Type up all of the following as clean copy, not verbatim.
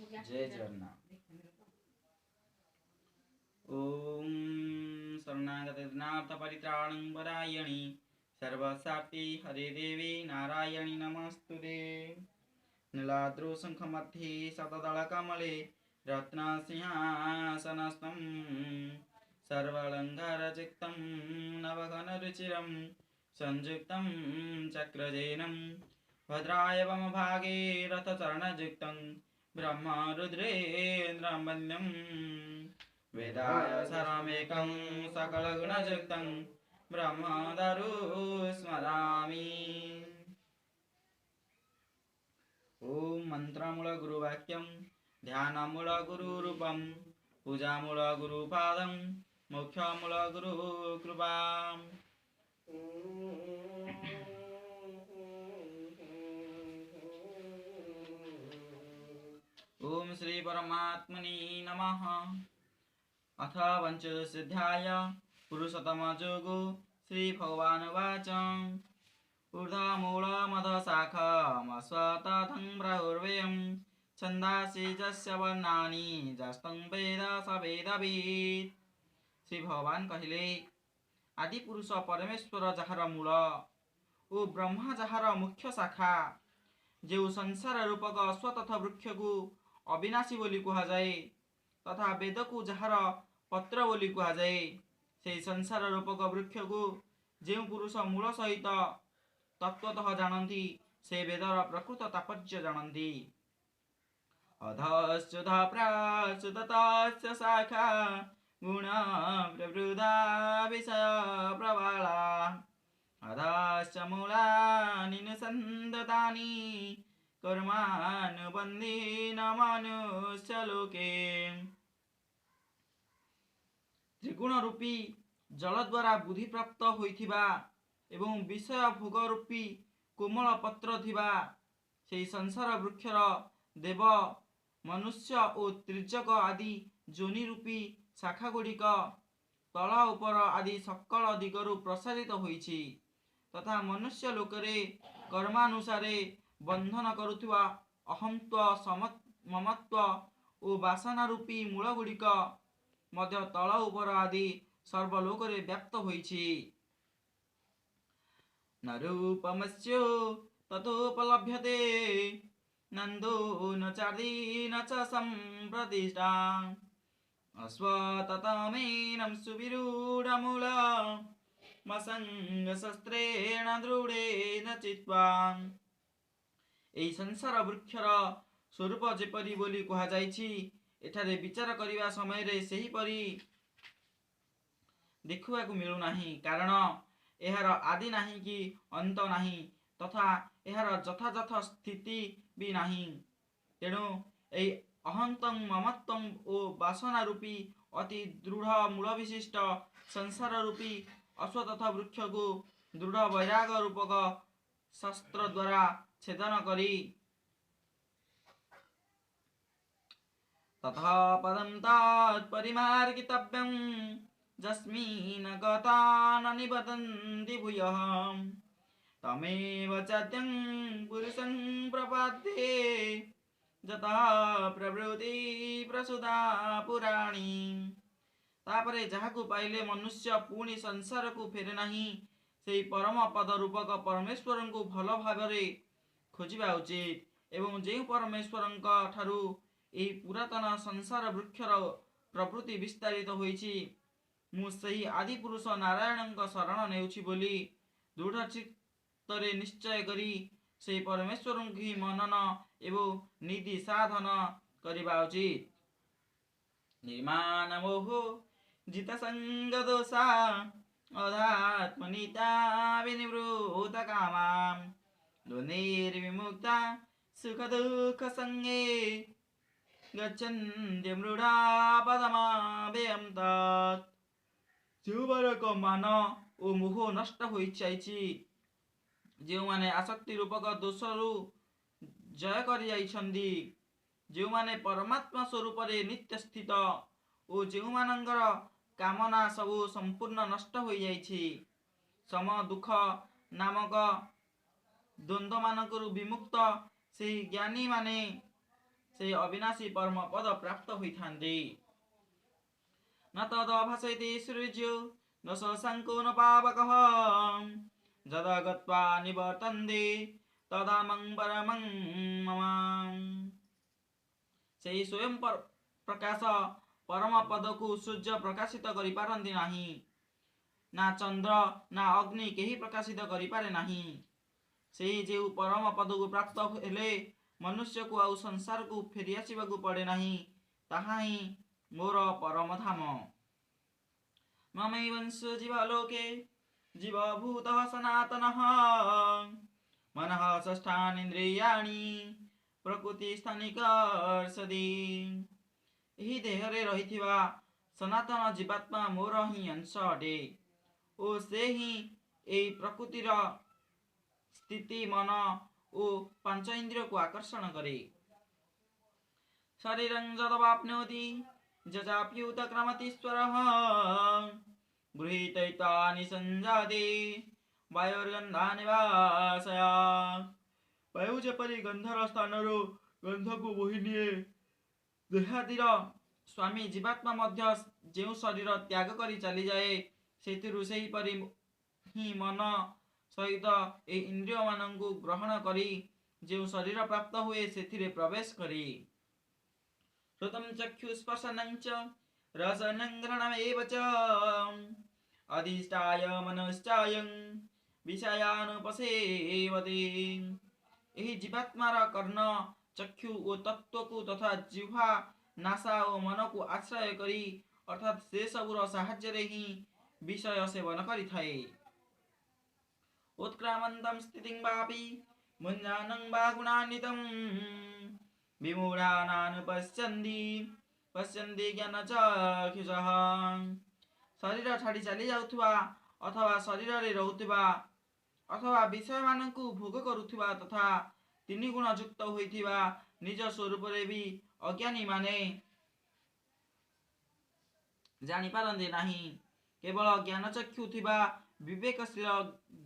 जय जगन्नाथ। ओम शरणागतनाथ परित्राणं वरायणी सर्वसार्थे हरे देवी नारायणी नमस्तुते। नीलाद्रौ शङ्खमध्ये शतदलकमले रत्नसिंहासनस्थं सर्वालङ्कारयुक्तं नवघनरुचिरं संयुक्तं चक्रजेनं भद्राय वामभागे रथचरणयुक्तं ब्रह्मरुद्रेन्द्रं वन्द्यं वेदाय सारमेकं सकलगुणयुक्तं ब्रह्मदरु स्मरामि। ओम मंत्रमूल गुरुवाक्यम ध्यानमूल गुरुरूपम पूजामूल गुरुपादम मोक्षमूल गुरु कृपा। ओम श्री परमात्मने नमः। अथ पंचदशाध्याय पुरुषोत्तम योगो श्री भगवानुवाच ऊर्ध्वमूलमधशाखमश्वत्थं प्राहुर्व्ययं छन्दांसि यस्य वर्णानि यस्तं वेद स वेदवित्। श्री भगवान कहिले आदि पुरुष परमेश्वर जाହାର मूल ओ ब्रह्मा जाହାର मुख्य शाखा जो संसार रूपक अश्वत्थ वृक्ष को अविनाशी बोली कहुए तथा वेद को जाହାର पत्र बोली कहुए से संसार रूपक वृक्ष को जो पुरुष मूल सहित तत्वतः जानती से वेदर प्रकृत तात्पर्य जानती। अधश्चुध प्राच्युतस्य शाखा गुण प्रवृद्धा विषय प्रबला अधश्च मूलानि निसन्दतानि कर्मानुबन्धेन मनुष्यलोके। त्रिगुण रूपी जल द्वारा बुद्धि प्राप्त होइथिबा एवं विषय भोग रूपी कोमल पत्र थिबा से संसार वृक्षर देव मनुष्य और त्रिजक आदि जोनि रूपी शाखा गुड़िक तल उपर आदि सकल दिगरु प्रसारित होइछि तथा मनुष्य लोकरे कर्मानुसारे बंधन करुथिबा अहंत्व ममत्व और वासना रूपी मूल गुड़िक मध्य तल उपर आदि सर्वलोकरे व्याप्त होइछि। न रूपमस्यो ततोपलभ्यते नन्दो न चार्दी न च सम्प्रतिष्ठा अश्वत्थमेनं सुविरूढमूलमसङ्गशस्त्रेण दृढेन चित्वा। एई संसार वृक्षर स्वरूप जेपरि बोली कुहाଯାଇଛି एठारे विचार करिवा समय रे सेही परि देखुवाकु मिलु नाही कारण एहार आदि नाही कि अंत नाही तथा एहार यथायथ स्थिति भी नाही। तेणु एई अहंतं ममत्वं ओ वासना रूपी अति दृढ़ मूल विशिष्ट संसार रूपी अश्वत्थ वृक्ष को दृढ़ वैराग रूपक शस्त्र द्वारा छेदन करी तथा पदं तत्परिमार्गितव्यं यस्मिन् गता न निबध्नन्ति भूयः तमेव चाद्यं पुरुषं प्रपद्ये जतः प्रवृत्ति प्रसुदा पुराणी। तापरे जहाकु पाइले मनुष्य पुणी संसार को फेरे नहीं से परम पद रूपक परमेश्वर को भल भावरे खोजिबा उचित एवं जे परमेश्वर ठारू एही पुरातन संसार वृक्षर प्रवृत्ति विस्तारित होइछि मु सही आदि पुरुष नारायण शरण नेउछि बोली दृढ़ चित्तरे निश्चय करी से परमेश्वर की मनन एवं निधि साधन करिबा उचित। निर्माण मोह जित संग दोषा अध्यात्मनीता विनिवृत कामा द्वन्द्वैर्विमुक्ता सुख दुःख संगे गच्छन्ति मृडा पदमाव्ययं तत्। जोबारक मान ओ मोह नष्ट होई जाइछि जो माने आसक्ति रूपक दोषरु जय करि जाइछन्ति जो माने परमात्मा स्वरूप रे नित्य स्थित ओ जो मानंगर कामना सबु संपूर्ण नष्ट होई जाइछि सम दुख नामक द्वंद्व मानकरु विमुक्त से ज्ञानी माने से अविनाशी परम पद प्राप्त होइथान्ति। न तदभासयति सृज्यो न शशाङ्को न पावकः यदा गत्वा निवर्तन्ते तदा मं परमं मम। ସେହି ସ୍ୱୟଂ ପ୍ରକାଶ ପରମ ପଦକୁ ସୂର୍ଯ୍ୟ ପ୍ରକାଶିତ କରିପାରନ୍ତି ନାହିଁ, ନା ଚନ୍ଦ୍ର ନା ଅଗ୍ନି କେହି ପ୍ରକାଶିତ କରିପାରେ ନାହିଁ। ସେହି ଯେଉଁ ପରମ ପଦକୁ ପ୍ରାପ୍ତ ହେଲେ ମନୁଷ୍ୟକୁ ଆଉ ସଂସାରକୁ ଫେରିଆସିବାକୁ ପଡ଼େ ନାହିଁ, ତାହା ହିଁ ମୋର ପରମ ଧାମ। ମମୈବଂଶ ଜୀବଲୋକେ ଜୀବଭୂତଃ ସନାତନଃ मनः षष्ठानीन्द्रियाणि प्रकृति स्थानिकर्षति। ଏହି ଦେହରେ ରହିଥିବା ସନାତନ ଜୀବାତ୍ମା ମୋର ହିଁ ଅଂଶ ଅଟେ ଓ ସେ ହିଁ ଏହି ପ୍ରକୃତିର ସ୍ଥିତି, ମନ ଓ ପାଞ୍ଚ ଇନ୍ଦ୍ରିୟକୁ ଆକର୍ଷଣ କରେ। ଶରୀରଂ ଯଦବାପ୍ନୋତି ଯଜାପ୍ୟୁତ କ୍ରମତୀଶ୍ୱରଃ गृहीतैतानि संजाते वायुर्गन्धानि वासया। वायु ଯେପରି ଗନ୍ଧର ସ୍ଥାନରୁ ଗନ୍ଧକୁ ବୋହି ନିଏ, ଦେହାଦିର ସ୍ୱାମୀ ଜୀବାତ୍ମା ମଧ୍ୟ ଯେଉଁ ଶରୀର ତ୍ୟାଗ କରି ଚାଲିଯାଏ, ସେଥିରୁ ସେହିପରି ହିଁ ମନ ସହିତ ଏହି ଇନ୍ଦ୍ରିୟମାନଙ୍କୁ ଗ୍ରହଣ କରି ଯେଉଁ ଶରୀର ପ୍ରାପ୍ତ ହୁଏ ସେଥିରେ ପ୍ରବେଶ କରେ। ଶ୍ରୋତଂ ଚକ୍ଷୁଃସ୍ପର୍ଶनं च ରସनं ଘ୍ରାଣमेव च अधिष्ठाय मनश्चायं विषयानुपसेवते। ଏହି ଜୀବାତ୍ମାର କର୍ଣ୍ଣ, ଚକ୍ଷୁ ଓ ତତ୍ତ୍ୱକୁ ତଥା ଜିହ୍ୱା, ନାସା ଓ ମନକୁ ଆଶ୍ରୟ କରି ଅର୍ଥାତ୍ ସେ ସବୁର ସାହାଯ୍ୟରେ ହିଁ ବିଷୟ ସେବନ କରିଥାଏ। ଉତ୍କ୍ରାମନ୍तं ସ୍ଥିତିଂ ବାପି ମୁଞ୍ଜାनं ବା ଗୁଣାନ୍ୱିतं ବିମୂଢ଼ାନାନୁପଶ୍ୟନ୍ତି ପଶ୍ୟନ୍ତି ଜ୍ଞାନଚକ୍ଷୁଷଃ। ଶରୀର ଛାଡ଼ି ଚାଲି ଯାଉଥିବା ଅଥବା ଶରୀରରେ ରହୁଥିବା ଅଥବା ବିଷୟମାନଙ୍କୁ ଭୋଗ କରୁଥିବା ତଥା ତିନି ଗୁଣ ଯୁକ୍ତ ହୋଇଥିବା ନିଜ ସ୍ୱରୂପରେ ବି ଅଜ୍ଞାନୀମାନେ ଜାଣିପାରନ୍ତି ନାହିଁ। କେବଳ ଜ୍ଞାନଚକ୍ଷୁ ଥିବା ବିବେକଶୀଳ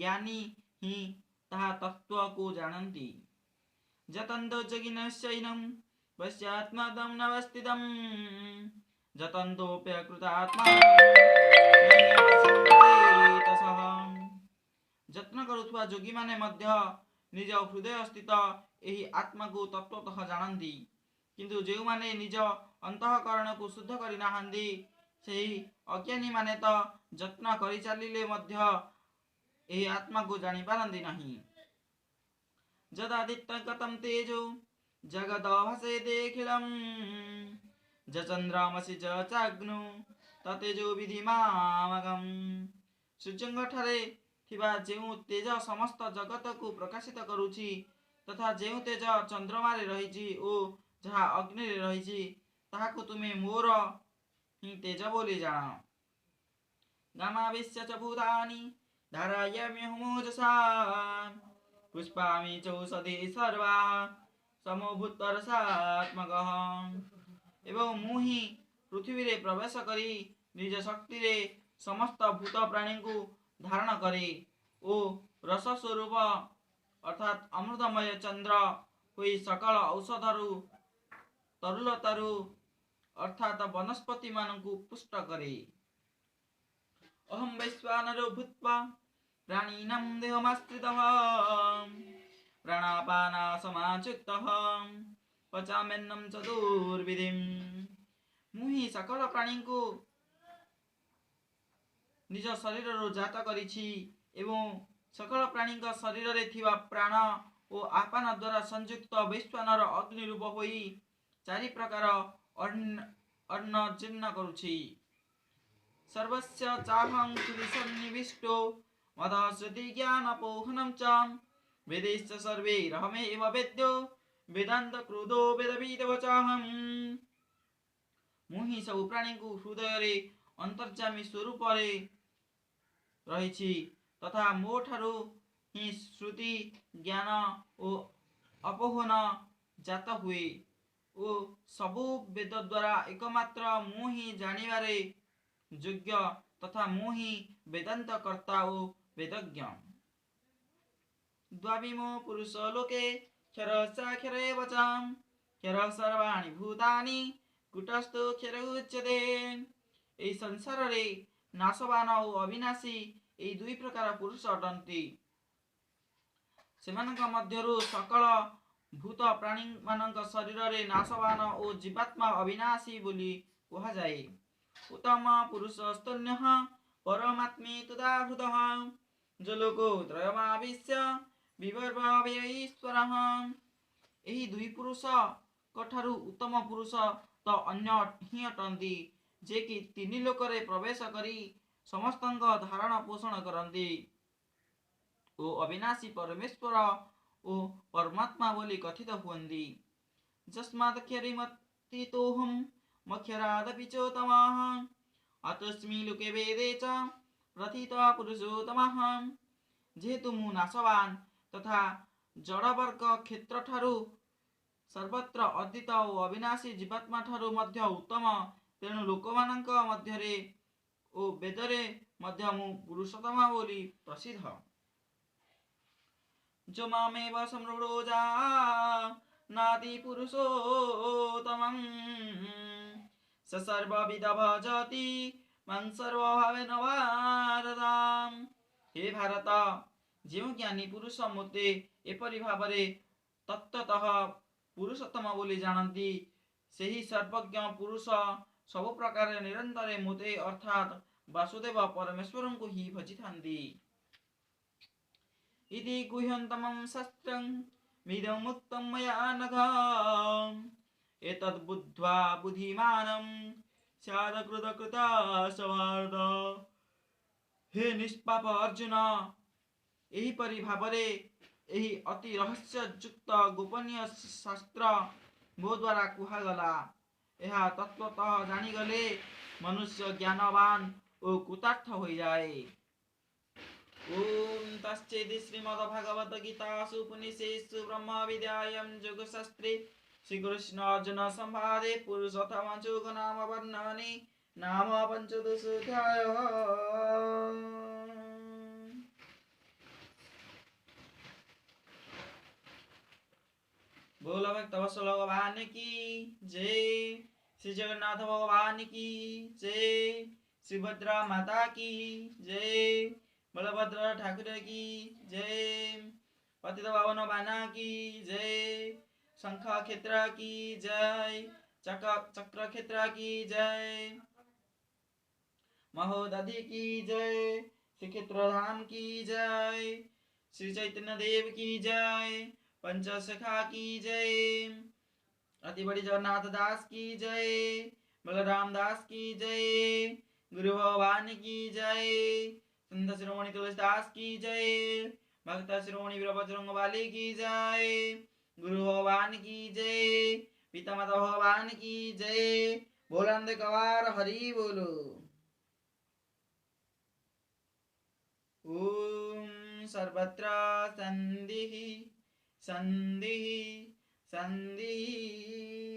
ଜ୍ଞାନୀ ହିଁ ତାହା ତତ୍ତ୍ୱକୁ ଜାଣନ୍ତି। ଯତନ୍तो ଯୋଗିନଶ୍ଚୈनं ପଶ୍ୟାତ୍ମାଦଂ ନବସ୍ଥିतं ଯତ୍ନ କରୁଥିବା ଯୋଗୀମାନେ ମଧ୍ୟ ନିଜ ହୃଦୟ ସ୍ଥିତ ଏହି ଆତ୍ମାକୁ ତତ୍ତ୍ୱତଃ ଜାଣନ୍ତି, କିନ୍ତୁ ଯେଉଁମାନେ ନିଜ ଅନ୍ତଃକରଣକୁ ଶୁଦ୍ଧ କରିନାହାନ୍ତି, ସେହି ଅଜ୍ଞାନୀମାନେ ତ ଯତ୍ନ କରିଚାଲିଲେ ମଧ୍ୟ ଏହି ଆତ୍ମାକୁ ଜାଣିପାରନ୍ତି ନାହିଁ। ଯଦାଦିତ୍ୟଗतं ତେଜୋ ଜଗଦଭାସେଦେଖିଳଂ ଚନ୍ଦ୍ରମସି ଚାଗ୍ନୁ ତତେଜୋ ବିଧି ମାମକଂ। ସୂର୍ଯ୍ୟଙ୍କ ଠାରେ ଥିବା ଯେଉଁ ତେଜ ସମସ୍ତ ଜଗତକୁ ପ୍ରକାଶିତ କରୁଛି ତଥା ଯେଉଁ ତେଜ ଚନ୍ଦ୍ରମାରେ ରହିଛି ଓ ଯାହା ଅଗ୍ନିରେ ରହିଛି, ତାହାକୁ ତୁମେ ମୋର ହିଁ ତେଜ ବୋଲି ଜାଣ। ଗାମାବିଶ୍ୟ ଚ ଭୂତାନି ଧାରୟାମ୍ୟହମୋଜସା ପୁଷ୍ପାମି ଚୌଷଧି ସର୍ବା ସମଭୂତରସାତ୍ମକଃ। ଏବଂ ମୁଁ ହିଁ ପୃଥିବୀରେ ପ୍ରବେଶ କରି ନିଜ ଶକ୍ତିରେ ସମସ୍ତ ଭୂତ ପ୍ରାଣୀଙ୍କୁ ଧାରଣ କରେ ଓ ରସ ସ୍ୱରୂପ ଅର୍ଥାତ୍ ଅମୃତମୟ ଚନ୍ଦ୍ର ହୋଇ ସକଳ ଔଷଧରୁ ତରୁଲତାରୁ ଅର୍ଥାତ୍ ବନସ୍ପତିମାନଙ୍କୁ ପୁଷ୍ଟ କରେ। ଅହଂ ବୈଶ୍ୱାନରୋ ଭୂତ୍ୱା ପ୍ରାଣୀନାଂ ଦେହମାଶ୍ରିତଃ ପ୍ରାଣାପାନାସମାଯୁକ୍ତଃ ପଚାମ୍ୟନ୍నం ଚତୁର୍ବିଧିଂ। ମୁଁ ହିଁ ସକଳ ପ୍ରାଣୀଙ୍କୁ ନିଜ ଶରୀରରୁ ଜାତ କରିଛି ଏବଂ ସକଳ ପ୍ରାଣୀଙ୍କ ଶରୀରରେ ଥିବା ପ୍ରାଣ ଓ ଆପାନ ଦ୍ୱାରା ସଂଯୁକ୍ତ ବୈଶ୍ୱାନର ଅଗ୍ନି ରୂପ ହୋଇ ଚାରି ପ୍ରକାର ଅନ୍ନ ଜୀର୍ଣ୍ଣ କରୁଛି। ସର୍ବସ୍ୟ ଚାହଂ ହୃଦି ସନ୍ନିବିଷ୍ଟୋ ମଦଃ ଶ୍ରୁତି ଜ୍ଞାନପୋହनं ଚ ବେदैश्च सर्वैरहमेव वेद्यो वेदाନ୍ତ କ୍ରୋଧୋ ବେଦବିଦବଚାହଂ। ମୁଁ ହିଁ ସବୁ ପ୍ରାଣୀଙ୍କୁ ହୃଦୟରେ ଅନ୍ତର୍ଯ୍ୟାମୀ ସ୍ୱରୂପରେ ରହିଛି ତଥା ମୋ ଠାରୁ ହିଁ ଶ୍ରୁତି, ଜ୍ଞାନ ଓ ଅପୋହନ ଜାତ ହୁଏ ଓ ସବୁ ବେଦ ଦ୍ୱାରା ଏକମାତ୍ର ମୁଁ ହିଁ ଜାଣିବାରେ ଯୋଗ୍ୟ ତଥା ମୁଁ ହିଁ ବେଦାନ୍ତ କର୍ତ୍ତା ଓ ବେଦଜ୍ଞ। ଦ୍ୱାବିମୋ ପୁରୁଷ ଲୋକେ କ୍ଷରଶ୍ଚାକ୍ଷର ଏବ ଚ क्षर सर्वाणि भूतानि कूटस्थो क्षर उच्यते। ଏହି ସଂସାରରେ ନାଶବାନ ଓ ଅବିନାଶୀ ଏହି ଦୁଇ ପ୍ରକାର ପୁରୁଷ ଅଟନ୍ତି। ସେମାନଙ୍କ ମଧ୍ୟରୁ ସକଳ ଭୂତ ପ୍ରାଣୀମାନଙ୍କ ଶରୀରରେ ନାଶବାନ ଓ ଜୀବାତ୍ମା ଅବିନାଶୀ ବୋଲି କୁହାଯାଏ। ଉତ୍ତମ ପୁରୁଷସ୍ତନ୍ୟଃ ପରମାତ୍ମେ ତଦାହୃତଃ ଜଲୋକୋ ତ୍ରୟମାବିଶ୍ୟ ବିଭର୍ଭବୈଶ୍ୱରଃ। ଏହି ଦୁଇ ପୁରୁଷଙ୍କ ଠାରୁ ଉତ୍ତମ ପୁରୁଷ ତ ଅନ୍ୟ ହିଁ ଅଟନ୍ତି, ଯେ କି ତିନି ଲୋକରେ ପ୍ରବେଶ କରି ସମସ୍ତଙ୍କ ଧାରଣ ପୋଷଣ କରନ୍ତି ଓ ଅବିନାଶୀ ପରମେଶ୍ୱର ଓ ପରମାତ୍ମା ବୋଲି କଥିତ ହୁଅନ୍ତି। ଯସ୍ମାତ୍ କ୍ଷରିମତୀତୋऽହଂ ମକ୍ଷରାଦପି ଚୋତ୍ତମଃ ଅତସ୍ମି ଲୋକେ ବେଦେ ଚ ପ୍ରଥିତଃ ପୁରୁଷୋତ୍ତମଃ। ଯେହେତୁ ମୁଁ ନାଶବାନ ତଥା ଜଡ଼ବର୍ଗ କ୍ଷେତ୍ରଠାରୁ ସର୍ବତ୍ର ଅତୀତ ଓ ଅବିନାଶୀ ଜୀବାତ୍ମା ଠାରୁ ମଧ୍ୟ ଉତ୍ତମ, ତେଣୁ ଲୋକମାନଙ୍କ ମଧ୍ୟରେ ଓ ବେଦରେ ମଧ୍ୟ ମୁଁ ପୁରୁଷୋତ୍ତମ ବୋଲି ପ୍ରସିଦ୍ଧ। जो मामेव समृद्धो जानाति पुरुषोत्तमं स सर्वविद भजति मां सर्वभावेन भारत। हे भारत, ଯେଉଁ ଜ୍ଞାନୀ ପୁରୁଷ ମୋତେ ଏପରି ଭାବରେ ତତ୍ତ୍ୱତଃ ପୁରୁଷୋତ୍ତମ ବୋଲି ଜାଣନ୍ତି, ସେହି ସର୍ବଜ୍ଞ ପୁରୁଷ ସବୁ ପ୍ରକାରରେ ନିରନ୍ତରେ ମୋତେ ଅର୍ଥାତ୍ ବାସୁଦେବ ପରମେଶ୍ୱରଙ୍କୁ ହିଁ ଭଜିଥାନ୍ତି। इति गुह्यन्तमं शास्त्रं मिदं मुक्तं मया नघ एतद् बुद्ध्वा बुद्धिमानं स्यात् कृतकृताश्च। हे निष्पाप अर्जुन, एहिपरि भाବରେ ଏହି ଅତି ରହସ୍ୟଯୁକ୍ତ ଗୋପନୀୟ ଶାସ୍ତ୍ର ମୋ ଦ୍ୱାରା କୁହାଗଲା। ଏହା ତତ୍ତ୍ୱତଃ ଜାଣିଗଲେ ମନୁଷ୍ୟ ଜ୍ଞାନବାନ ଓ କୃତାର୍ଥ ହୋଇଯାଏ। ओम तस्सैत् श्रीमद्भगवद् गीतासु उपनिषत्सु ब्रह्म विद्यायां योगशास्त्रे श्रीकृष्ण अर्जुन संवादे पुरुषोत्तम योगो नाम वर्णने नाम पंचदशोऽध्यायः। बोलो भक्तवत्सल भगवान की जय, श्री जगन्नाथ भगवान की जय, श्री भद्रा माता की जय, बलभद्र ठाकुर की जय, पतित पावन बाना की जय, शंख क्षेत्र की जय, चक्र क्षेत्र की जय, महोदधि की जय, श्री क्षेत्रधाम की जय, श्री चैतन्य देव की जय, पंचसखा की जय, अति बड़ी जगन्नाथ दास की जय, बलराम दास की जय, गुरु भगवान की जय, संत शिरोमणि तुलसीदास की जय, भक्त शिरोमणि वीरबजरंगबली की जय, गुरु भगवान की जय, पितामाता भगवान की जय। बोलंद कवार हरि बोलो। ओम सर्वत्र संधिः संधिः संधिः।